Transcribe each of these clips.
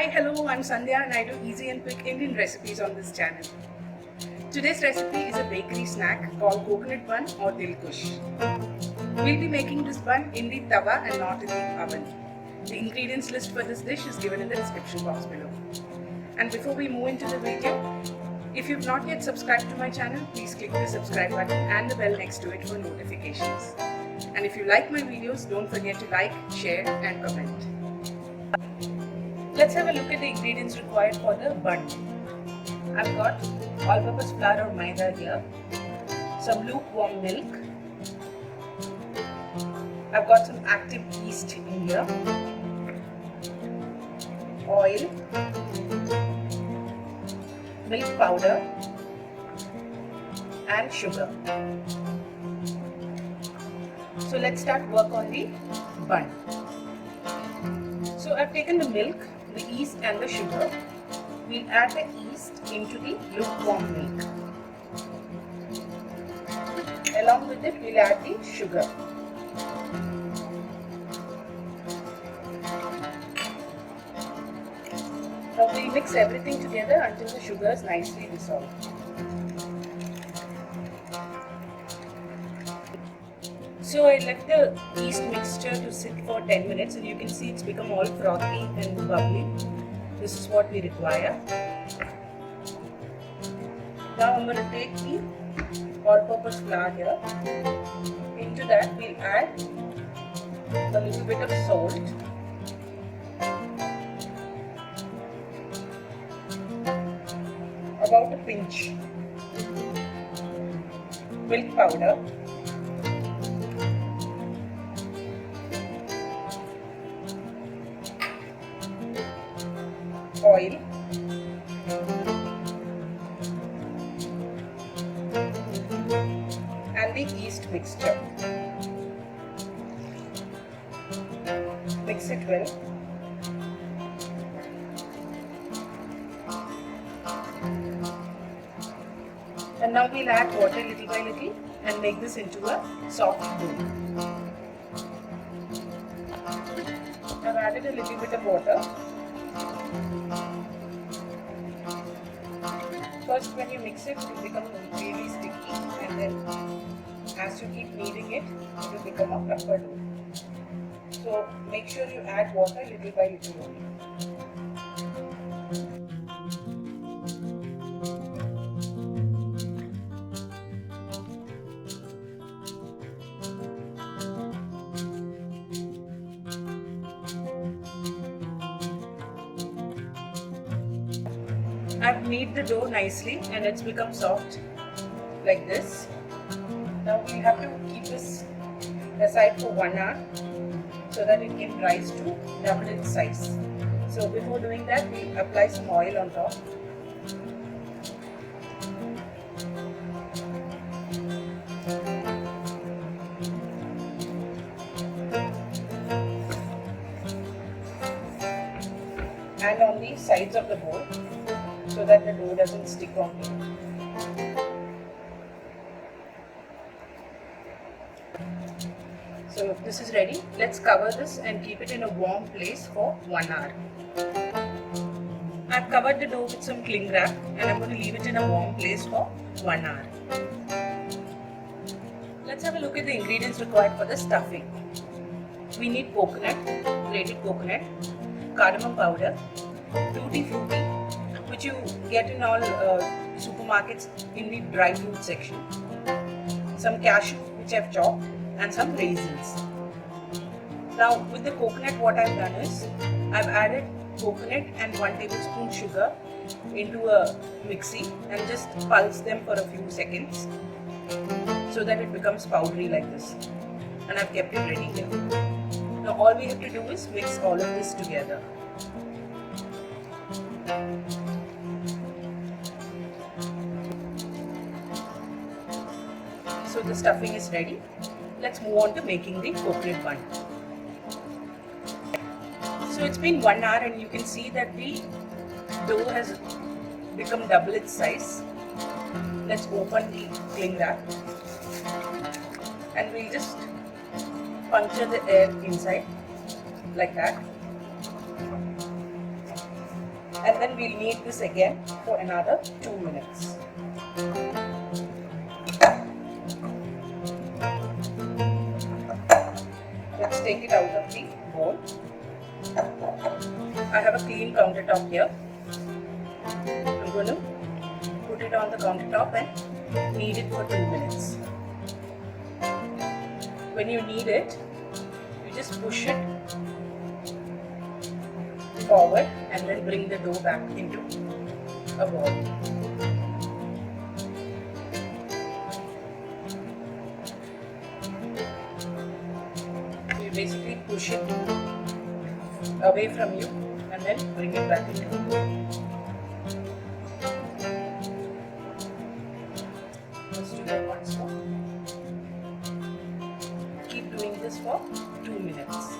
Hi, hello, I'm Sandhya and I do easy and quick Indian recipes on this channel. Today's recipe is a bakery snack called coconut bun or Dilkhush. We'll be making this bun in the tawa and not in the oven. The ingredients list for this dish is given in the description box below. And before we move into the video, if you've not yet subscribed to my channel, please click the subscribe button and the bell next to it for notifications. And if you like my videos, don't forget to like, share and comment. Let's have a look at the ingredients required for the bun. I've got all-purpose flour or maida here, some lukewarm milk, I've got some active yeast in here, oil, milk powder and sugar. So let's start work on the bun. So I've taken the milk, the yeast and the sugar. We'll add the yeast into the lukewarm milk. Along with it, we'll add the sugar. Now we'll mix everything together until the sugar is nicely dissolved. So I left the yeast mixture to sit for 10 minutes and you can see it's become all frothy and bubbly. This is what we require. Now I'm going to take the all-purpose flour here. Into that we'll add a little bit of salt, about a pinch, milk powder, oil, and the yeast mixture. Mix it well. And now we'll add water little by little and make this into a soft dough. I've added a little bit of water. First, when you mix it, it will become really sticky, and then as you keep kneading it, it will become a proper dough. So make sure you add water little by little only. I've kneaded the dough nicely and it's become soft like this. Now we have to keep this aside for 1 hour so that it can rise to double its size. So before doing that, we apply some oil on top. And on the sides of the bowl, so that the dough doesn't stick on it. So this is ready. Let's cover this and keep it in a warm place for 1 hour. I've covered the dough with some cling wrap and I'm going to leave it in a warm place for 1 hour. Let's have a look at the ingredients required for the stuffing. We need coconut, grated coconut, cardmom powder, Tutti, which you get in all supermarkets in the dry fruit section, some cashews which I've chopped, and some raisins. Now with the coconut, what I've done is I've added coconut and 1 tablespoon sugar into a mixie and just pulse them for a few seconds so that it becomes powdery like this, and I've kept it ready here. Now all we have to do is mix all of this together. So the stuffing is ready. Let's move on to making the coconut bun. So it's been 1 hour and you can see that the dough has become double its size. Let's open the cling wrap and we'll just puncture the air inside like that. and then we'll knead this again for another 2 minutes. Let's take it out of the bowl. I have a clean countertop here. I'm going to put it on the countertop and knead it for 2 minutes. When you knead it, you just push it forward and then bring the dough back into a ball. So you basically push it away from you and then bring it back into a bowl. Let's do that once more. Keep doing this for 2 minutes.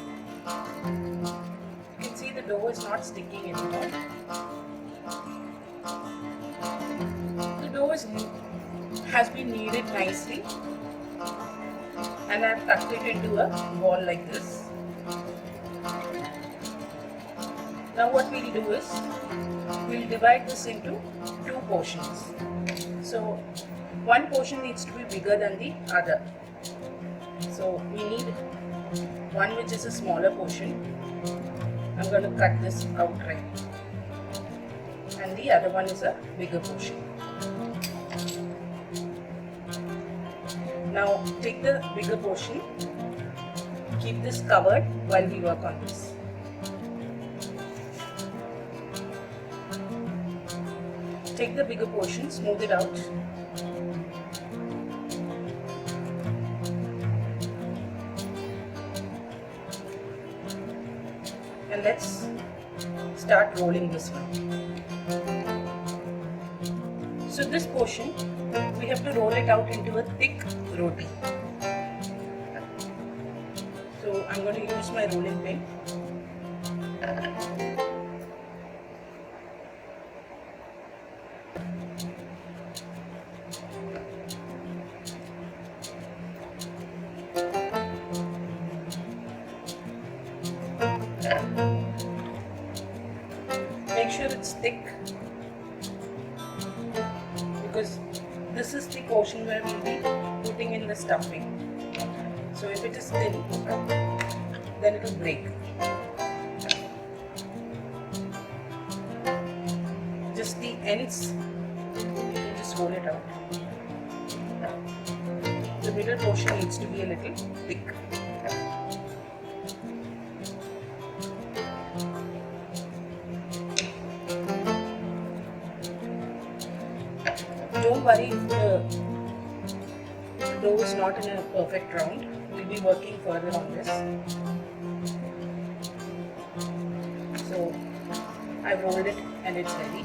You can see the dough is not sticking anymore. The dough has been kneaded nicely, and I've tucked it into a ball like this. Now what we'll do is, we'll divide this into 2 portions. So one portion needs to be bigger than the other. So we need one which is a smaller portion. I'm going to cut this outright. And the other one is a bigger portion. Now take the bigger portion. Keep this covered while we work on this. Take the bigger portion, smooth it out. And let's start rolling this one. So this portion, we have to roll it out into a thick roti. So I'm going to use my rolling pin. Make sure it's thick, because this is the portion where we'll be putting in the stuffing. So if it is thin, then it will break. Just the ends, you can just roll it out. The middle portion needs to be a little thick. Don't worry if the dough is not in a perfect round. We'll be working further on this. So I've rolled it and it's ready.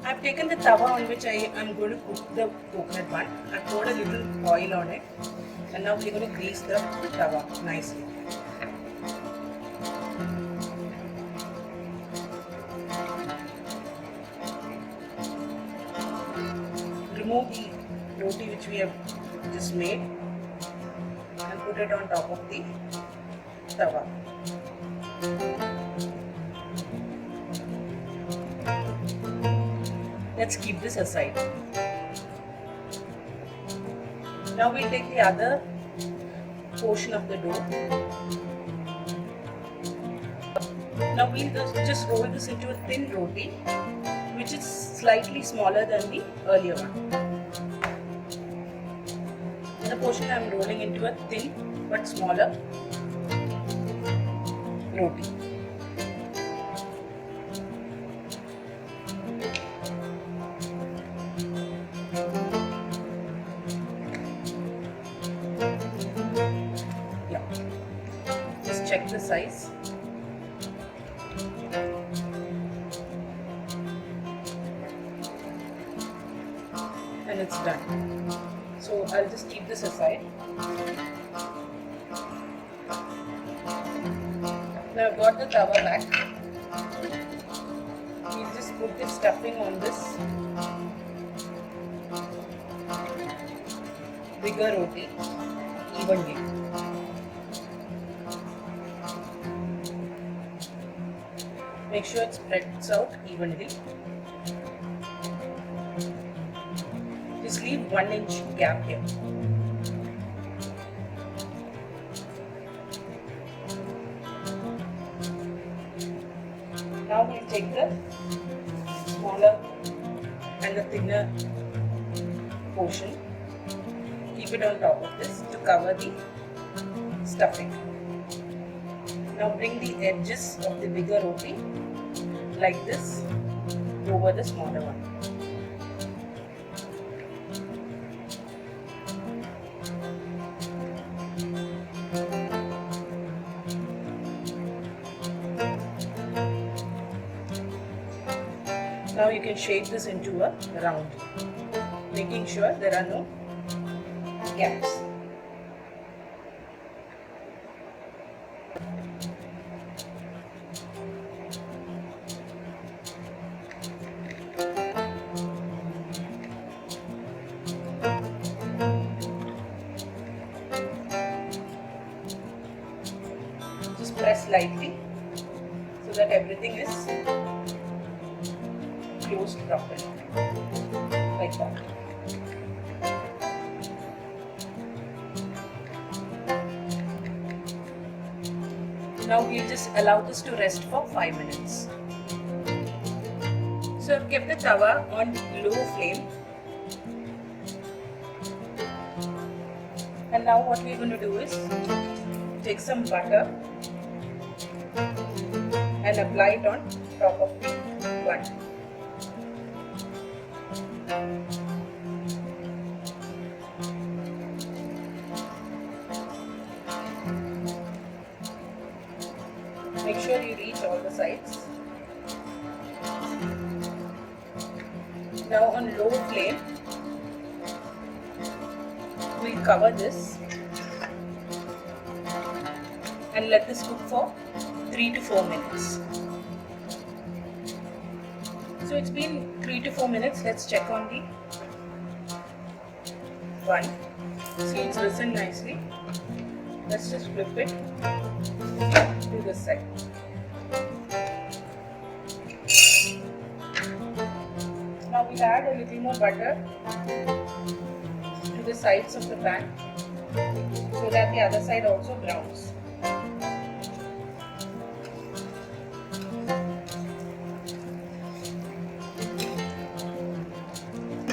I've taken the tawa on which I am going to cook the coconut one. I've poured a little oil on it, and now we're going to grease the tawa nicely. Remove the roti which we have just made and put it on top of the tawa. Let's keep this aside. Now we'll take the other portion of the dough. Now we'll just roll this into a thin roti, which is slightly smaller than the earlier one. The portion I am rolling into a thin but smaller roti. Yeah, just check the size. And it's done. So I'll just keep this aside. Now I've got the tawa back. We'll just put the stuffing on this bigger roti evenly. Make sure it spreads out evenly. Just leave 1-inch gap here. Now we'll take the smaller and the thinner portion, keep it on top of this to cover the stuffing. Now bring the edges of the bigger roti like this over the smaller one. Now you can shape this into a round, making sure there are no gaps. Just press lightly so that everything is closed properly, like that. Now we'll just allow this to rest for 5 minutes. So I've kept the tawa on low flame. And now what we're going to do is take some butter and apply it on top of the bun. Make sure you reach all the sides. Now on low flame, we'll cover this and let this cook for 3 to 4 minutes. So it's been 3 to 4 minutes. Let's check on the bun. See, it's risen nicely. Let's just flip it to this side. Now we'll add a little more butter to the sides of the pan so that the other side also browns.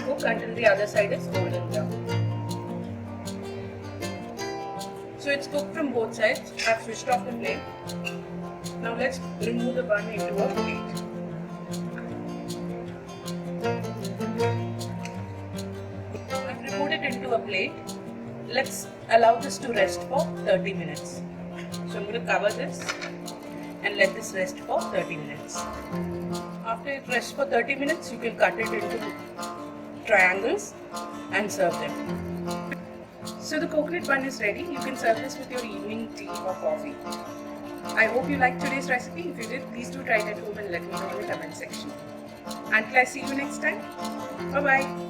Cook until the other side is golden brown. So it's cooked from both sides. I've switched off the flame. Now let's remove the bun into a plate. I've removed it into a plate. Let's allow this to rest for 30 minutes. So I'm going to cover this and let this rest for 30 minutes. After it rests for 30 minutes, you can cut it into triangles and serve them. So the coconut bun is ready. You can serve this with your evening tea or coffee. I hope you liked today's recipe. If you did, please do try it at home and let me know in the comment section. Until I see you next time, bye bye.